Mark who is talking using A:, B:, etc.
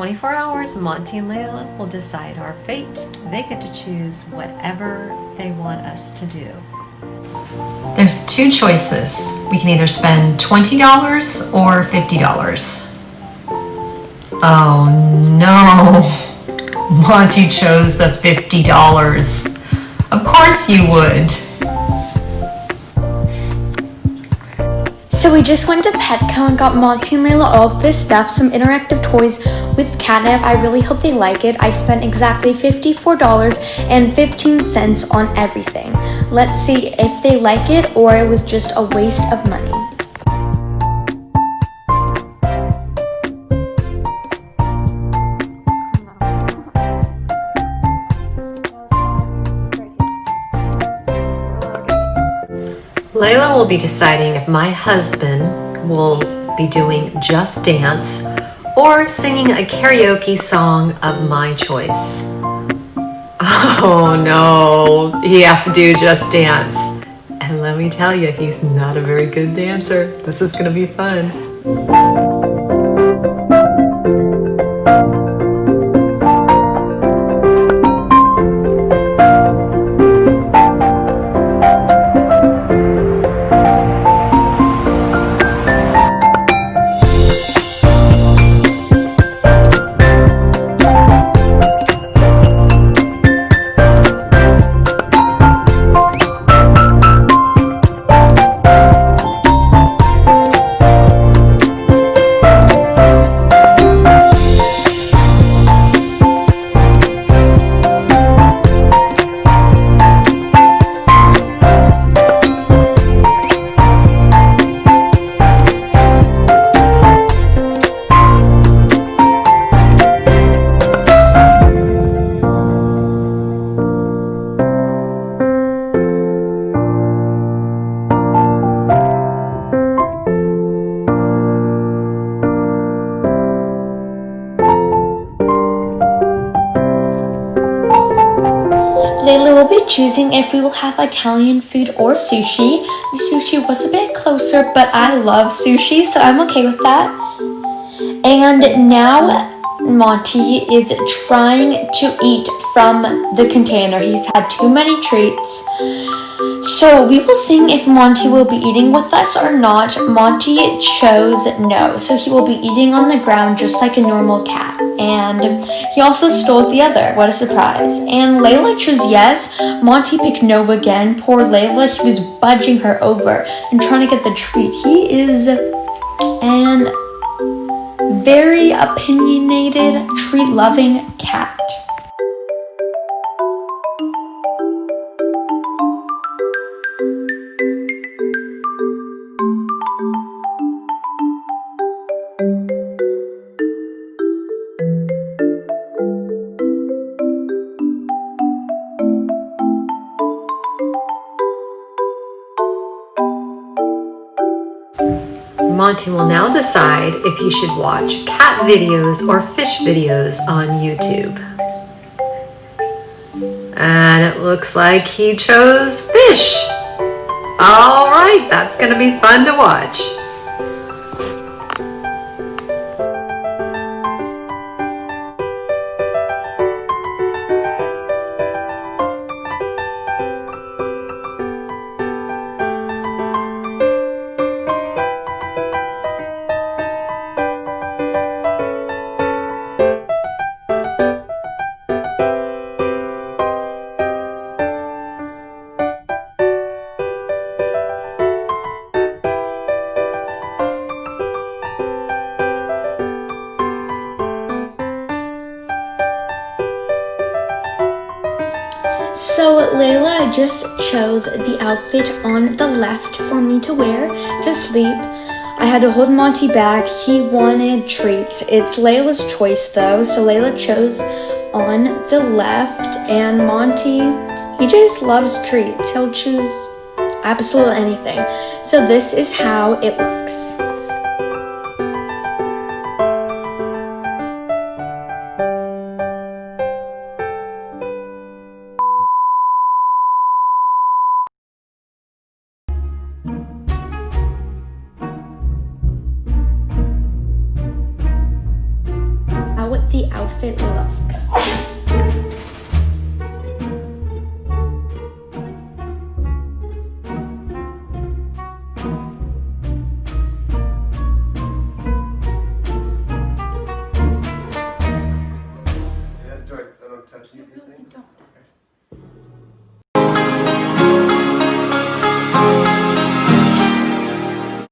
A: 24 hours, Monty and Layla will decide our fate. They get to choose whatever they want us to do.
B: There's two choices. We can either spend $20 or $50. Oh no, Monty chose the $50. Of course you would.
C: So we just went to Petco and got Monty and Layla all of this stuff, some interactive toys with catnip. I really hope they like it. I spent exactly $54.15 on everything. Let's see if they like it or it was just a waste of money.
A: Layla will be deciding if my husband will be doing Just Dance or singing a karaoke song of my choice. Oh no, he has to do Just Dance. And let me tell you, he's not a very good dancer. This is gonna be fun.
C: Layla will be choosing if we will have Italian food or sushi. The sushi was a bit closer, but I love sushi, so I'm okay with that. And now Monty is trying to eat from the container. He's had too many treats. So we will see if Monty will be eating with us or not. Monty chose no, so he will be eating on the ground just like a normal cat. And he also stole the other. What a surprise. And Layla chose yes. Monty picked no again. Poor Layla, he was budging her over and trying to get the treat. He is an very opinionated, treat-loving cat.
A: Monty will now decide if he should watch cat videos or fish videos on YouTube. And it looks like he chose fish. All right, that's gonna be fun to watch.
C: So Layla just chose the outfit on the left for me to wear to sleep. I had to hold Monty back. He wanted treats. It's Layla's choice though, so Layla chose on the left, and Monty, he just loves treats. He'll choose absolutely anything. So this is how it looks. the outfit looks.
D: Yeah, I don't touch any of these things.